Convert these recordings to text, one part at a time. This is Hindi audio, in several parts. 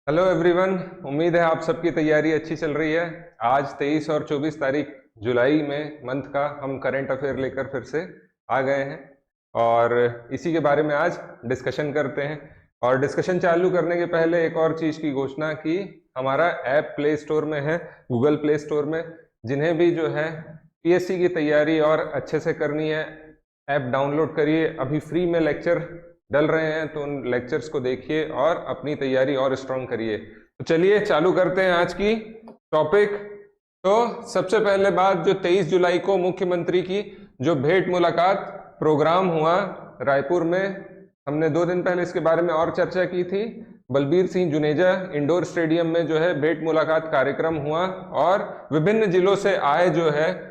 Hello everyone. उम्मीद है आप सबकी तैयारी अच्छी चल रही है। आज 23 और 24 तारीख जुलाई में मंथ का हम करंट अफेयर लेकर फिर से आ गए हैं और इसी के बारे में आज डिस्कशन करते हैं। और डिस्कशन चालू करने के पहले एक और चीज़ की घोषणा कि हमारा ऐप प्ले स्टोर में है, गूगल प्ले स्टोर में। जिन्हें भी जो है पीएससी की तैयारी और अच्छे से करनी है, ऐप डाउनलोड करिए। अभी फ्री में लेक्चर डल रहे हैं तो उन लेक्चर्स को देखिए और अपनी तैयारी और स्ट्रांग करिए। तो चलिए चालू करते हैं आज की टॉपिक। तो सबसे पहले बात, जो 23 जुलाई को मुख्यमंत्री की जो भेंट मुलाकात प्रोग्राम हुआ रायपुर में, हमने 2 दिन पहले इसके बारे में और चर्चा की थी। बलबीर सिंह जुनेजा इंडोर स्टेडियम में जो है भेंट मुलाकात कार्यक्रम हुआ और विभिन्न जिलों से आए जो है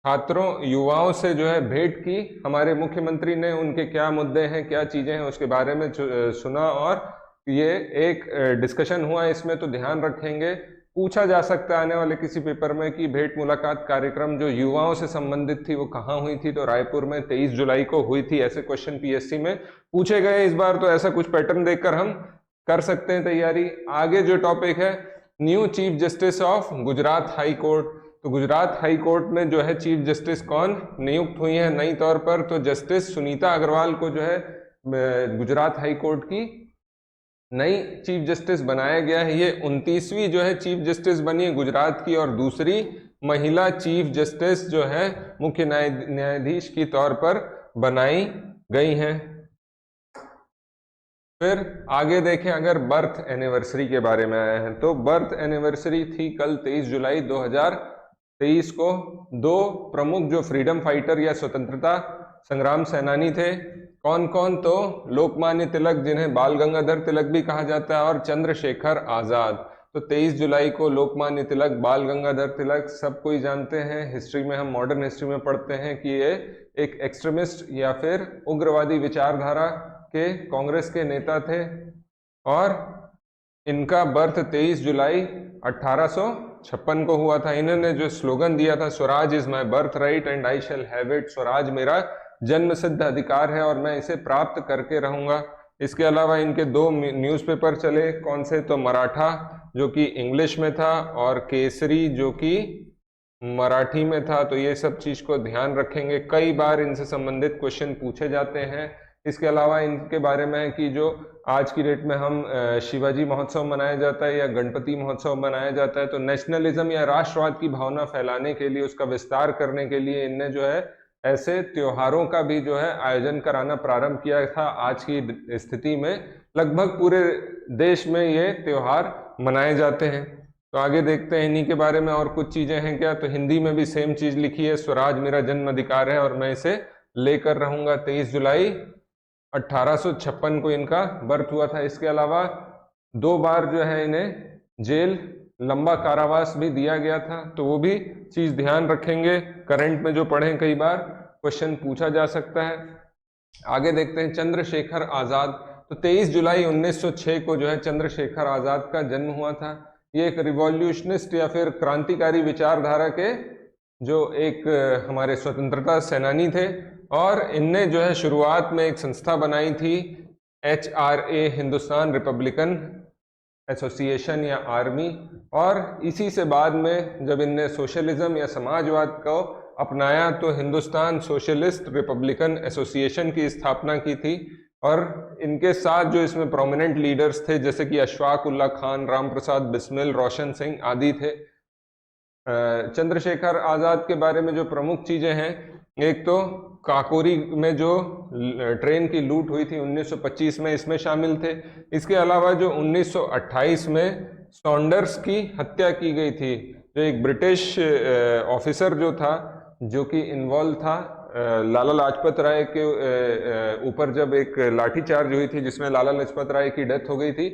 छात्रों युवाओं से जो है भेंट की हमारे मुख्यमंत्री ने। उनके क्या मुद्दे हैं, क्या चीजें हैं, उसके बारे में सुना और ये एक डिस्कशन हुआ। इसमें तो ध्यान रखेंगे, पूछा जा सकता है आने वाले किसी पेपर में कि भेंट मुलाकात कार्यक्रम जो युवाओं से संबंधित थी वो कहाँ हुई थी। तो रायपुर में 23 जुलाई को हुई थी। ऐसे क्वेश्चन पीएससी में पूछे गए इस बार, तो ऐसा कुछ पैटर्न देखकर हम कर सकते हैं तैयारी। आगे जो टॉपिक है, new chief justice of Gujarat high court. तो गुजरात हाई कोर्ट में जो है चीफ जस्टिस कौन नियुक्त हुई है नई तौर पर? तो जस्टिस सुनीता अग्रवाल को जो है गुजरात हाई कोर्ट की नई चीफ जस्टिस बनाया गया है। ये 29वीं जो है चीफ जस्टिस बनी है गुजरात की और दूसरी महिला चीफ जस्टिस जो है मुख्य न्यायाधीश की तौर पर बनाई गई हैं। फिर आगे देखें, अगर बर्थ एनिवर्सरी के बारे में आए हैं तो बर्थ एनिवर्सरी थी कल 23 जुलाई 2023 को। 2 प्रमुख जो फ्रीडम फाइटर या स्वतंत्रता संग्राम सेनानी थे, कौन कौन? तो लोकमान्य तिलक, जिन्हें बाल गंगाधर तिलक भी कहा जाता है, और चंद्रशेखर आजाद। तो 23 जुलाई को लोकमान्य तिलक, बाल गंगाधर तिलक सब कोई जानते हैं। हिस्ट्री में, हम मॉडर्न हिस्ट्री में पढ़ते हैं कि ये एक एक्सट्रीमिस्ट या फिर उग्रवादी विचारधारा के कांग्रेस के नेता थे और इनका बर्थ 23 जुलाई 1856 को हुआ था। इन्होंने जो स्लोगन दिया था, Swaraj is my birth right and I shall have it. Swaraj मेरा जन्म सिद्ध अधिकार है और मैं इसे प्राप्त करके रहूंगा। इसके अलावा इनके 2 न्यूज़पेपर चले, कौन से? तो मराठा जो कि इंग्लिश में था और केसरी जो कि मराठी में था। तो ये सब चीज को ध्यान रखेंगे, कई बार इनसे संबंधित क्वेश्चन पूछे जाते हैं। इसके अलावा इनके बारे में है कि जो आज की डेट में हम शिवाजी महोत्सव मनाया जाता है या गणपति महोत्सव मनाया जाता है, तो नेशनलिज्म या राष्ट्रवाद की भावना फैलाने के लिए, उसका विस्तार करने के लिए इनने जो है ऐसे त्योहारों का भी जो है आयोजन कराना प्रारंभ किया था। आज की स्थिति में लगभग पूरे देश में ये त्योहार मनाए जाते हैं। तो आगे देखते हैं इन्हीं के बारे में और कुछ चीजें हैं क्या। तो हिंदी में भी सेम चीज लिखी है, स्वराज मेरा जन्म अधिकार है और मैं इसे लेकर रहूंगा। 23 जुलाई 1856 को इनका बर्थ हुआ था। इसके अलावा 2 बार जो है इन्हें जेल, लंबा कारावास भी दिया गया था, तो वो भी चीज ध्यान रखेंगे। करंट में जो पढ़ें कई बार क्वेश्चन पूछा जा सकता है। आगे देखते हैं चंद्रशेखर आजाद। तो 23 जुलाई 1906 को जो है चंद्रशेखर आजाद का जन्म हुआ था। ये एक रिवॉल्यूशनिस्ट या फिर क्रांतिकारी विचारधारा के जो एक हमारे स्वतंत्रता सेनानी थे और इनने जो है शुरुआत में एक संस्था बनाई थी, HRA, हिंदुस्तान रिपब्लिकन एसोसिएशन या आर्मी। और इसी से बाद में जब इनने सोशलिज्म या समाजवाद को अपनाया तो हिंदुस्तान सोशलिस्ट रिपब्लिकन एसोसिएशन की स्थापना की थी। और इनके साथ जो इसमें प्रोमिनेंट लीडर्स थे जैसे कि अशफाक उल्ला खान, राम प्रसाद बिस्मिल, रोशन सिंह आदि थे। चंद्रशेखर आजाद के बारे में जो प्रमुख चीजें हैं, एक तो काकोरी में जो ट्रेन की लूट हुई थी 1925 में, इसमें शामिल थे। इसके अलावा जो 1928 में सॉन्डर्स की हत्या की गई थी, जो एक ब्रिटिश ऑफिसर जो था जो कि इन्वॉल्व था लाला लाजपत राय के ऊपर, जब एक लाठीचार्ज हुई थी जिसमें लाला लाजपत राय की डेथ हो गई थी,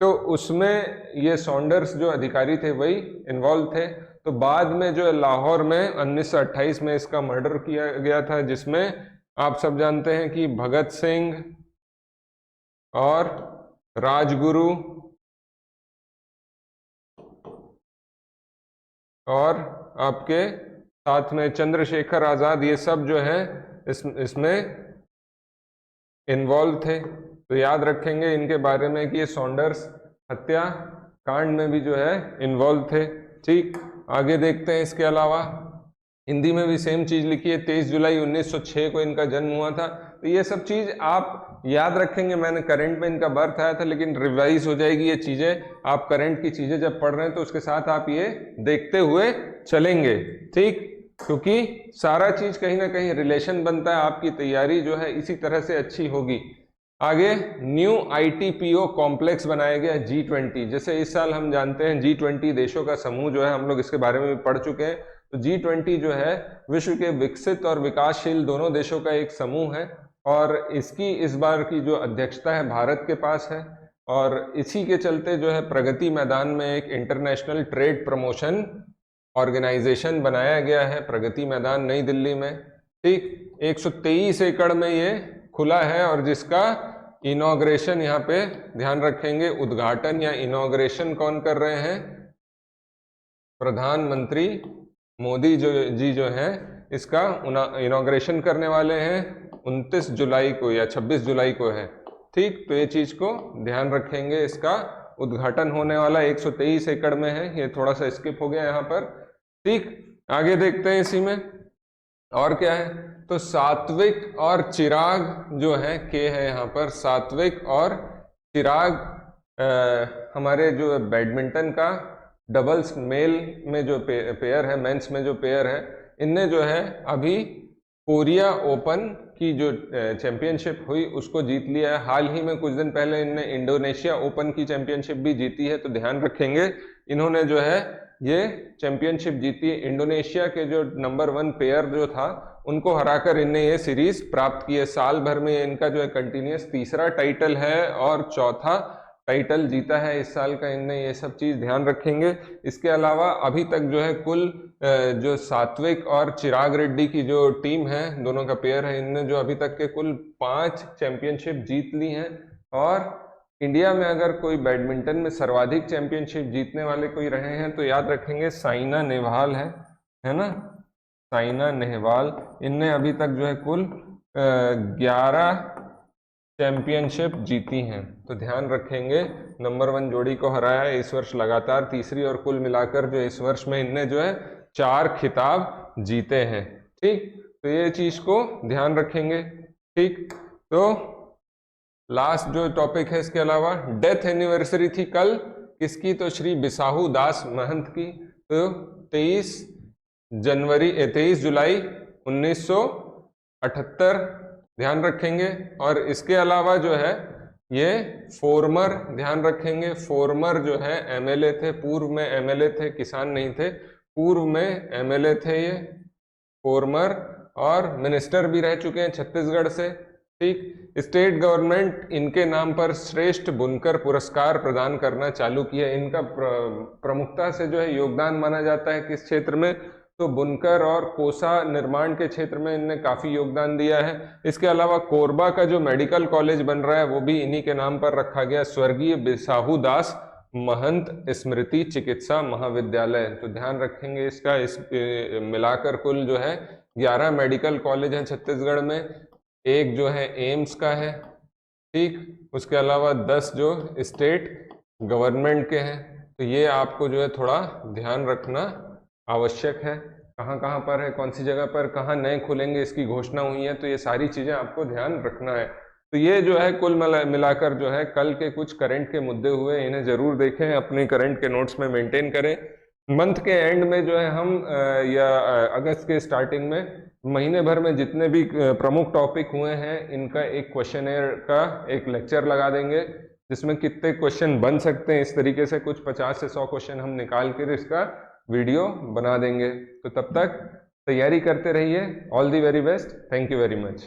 तो उसमें ये सॉन्डर्स जो अधिकारी थे वही इन्वॉल्व थे। तो बाद में जो लाहौर में 1928 में इसका मर्डर किया गया था, जिसमें आप सब जानते हैं कि भगत सिंह और राजगुरु और आपके साथ में चंद्रशेखर आजाद, ये सब जो है इसमें इन्वॉल्व थे। तो याद रखेंगे इनके बारे में कि ये सॉन्डर्स हत्याकांड में भी जो है इन्वॉल्व थे। ठीक, आगे देखते हैं। इसके अलावा हिंदी में भी सेम चीज लिखी है, 23 जुलाई 1906 को इनका जन्म हुआ था। तो ये सब चीज आप याद रखेंगे। मैंने करंट में इनका बर्थ आया था, लेकिन रिवाइज हो जाएगी ये चीजें। आप करंट की चीजें जब पढ़ रहे हैं तो उसके साथ आप ये देखते हुए चलेंगे। ठीक, क्योंकि सारा चीज कहीं ना कहीं रिलेशन बनता है। आपकी तैयारी जो है इसी तरह से अच्छी होगी। आगे न्यू ITPO कॉम्प्लेक्स बनाया गया G20। जैसे इस साल हम जानते हैं G20 देशों का समूह जो है, हम लोग इसके बारे में भी पढ़ चुके हैं। तो G20 जो है विश्व के विकसित और विकासशील दोनों देशों का एक समूह है, और इसकी इस बार की जो अध्यक्षता है भारत के पास है। और इसी के चलते जो है प्रगति मैदान में एक इंटरनेशनल ट्रेड प्रमोशन ऑर्गेनाइजेशन बनाया गया है, प्रगति मैदान नई दिल्ली में। ठीक, 123 एकड़ में ये खुला है, और जिसका इनॉग्रेशन यहाँ पे ध्यान रखेंगे, उद्घाटन या इनॉग्रेशन कौन कर रहे हैं? प्रधानमंत्री मोदी जी जो है इसका इनॉग्रेशन करने वाले हैं 29 जुलाई को या 26 जुलाई को है। ठीक, तो ये चीज को ध्यान रखेंगे। इसका उद्घाटन होने वाला 123 एकड़ में है। ये थोड़ा सा स्किप हो गया यहाँ पर। ठीक, आगे देखते हैं इसी में और क्या है। तो सात्विक और चिराग जो है, के है यहाँ पर, सात्विक और चिराग हमारे जो बैडमिंटन का डबल्स मेल में जो पेयर है, मेंस में जो पेयर है, इनने जो है अभी कोरिया ओपन की जो चैंपियनशिप हुई उसको जीत लिया है। हाल ही में कुछ दिन पहले इनने इंडोनेशिया ओपन की चैंपियनशिप भी जीती है। तो ध्यान रखेंगे, इन्होंने जो है ये चैंपियनशिप जीती है। इंडोनेशिया के जो नंबर 1 पेयर जो था उनको हराकर इनने ये सीरीज प्राप्त की है। साल भर में इनका जो है कंटिन्यूस तीसरा टाइटल है और चौथा टाइटल जीता है इस साल का इनने। ये सब चीज ध्यान रखेंगे। इसके अलावा अभी तक जो है कुल जो सात्विक और चिराग रेड्डी की जो टीम है, दोनों का पेयर है, इनने जो अभी तक के कुल 5 चैंपियनशिप जीत ली हैं। और इंडिया में अगर कोई बैडमिंटन में सर्वाधिक चैंपियनशिप जीतने वाले कोई रहे हैं तो याद रखेंगे साइना नेहवाल है ना, साइना नेहवाल। इनने अभी तक जो है कुल 11 चैंपियनशिप जीती हैं। तो ध्यान रखेंगे, नंबर 1 जोड़ी को हराया है इस वर्ष लगातार तीसरी, और कुल मिलाकर जो इस वर्ष में इनने जो है 4 खिताब जीते हैं। ठीक, तो ये चीज को ध्यान रखेंगे। ठीक, तो लास्ट जो टॉपिक है इसके अलावा डेथ एनिवर्सरी थी कल किसकी? तो श्री बिसाहू दास महंत की। तो 23 जुलाई 1978 ध्यान रखेंगे। और इसके अलावा जो है ये फॉर्मर, ध्यान रखेंगे, फॉर्मर जो है MLA थे, पूर्व में MLA थे, किसान नहीं थे, पूर्व में MLA थे ये फॉर्मर, और मिनिस्टर भी रह चुके हैं छत्तीसगढ़ से। ठीक, स्टेट गवर्नमेंट इनके नाम पर श्रेष्ठ बुनकर पुरस्कार प्रदान करना चालू किया। इनका प्रमुखता से जो है योगदान माना जाता है किस क्षेत्र में? तो बुनकर और कोसा निर्माण के क्षेत्र में इनने काफी योगदान दिया है। इसके अलावा कोरबा का जो मेडिकल कॉलेज बन रहा है वो भी इन्हीं के नाम पर रखा गया, स्वर्गीय बिसाहू दास महंत स्मृति चिकित्सा महाविद्यालय। तो ध्यान रखेंगे इसका। इस मिलाकर कुल जो है 11 मेडिकल कॉलेज हैं छत्तीसगढ़ में, एक जो है एम्स का है। ठीक, उसके अलावा 10 जो स्टेट गवर्नमेंट के हैं। तो ये आपको जो है थोड़ा ध्यान रखना आवश्यक है। कहाँ कहाँ पर है, कौन सी जगह पर कहाँ नए खुलेंगे इसकी घोषणा हुई है, तो ये सारी चीजें आपको ध्यान रखना है। तो ये जो है कुल मिलाकर जो है कल के कुछ करंट के मुद्दे हुए, इन्हें जरूर देखें, अपने करंट के नोट्स में मेंटेन करें। मंथ के एंड में जो है हम या अगस्त के स्टार्टिंग में महीने भर में जितने भी प्रमुख टॉपिक हुए हैं इनका एक क्वेश्चनर का एक लेक्चर लगा देंगे, जिसमें कितने क्वेश्चन बन सकते हैं। इस तरीके से कुछ 50 से 100 क्वेश्चन हम निकाल कर इसका वीडियो बना देंगे। तो तब तक तैयारी करते रहिए। All the very best. Thank you very much.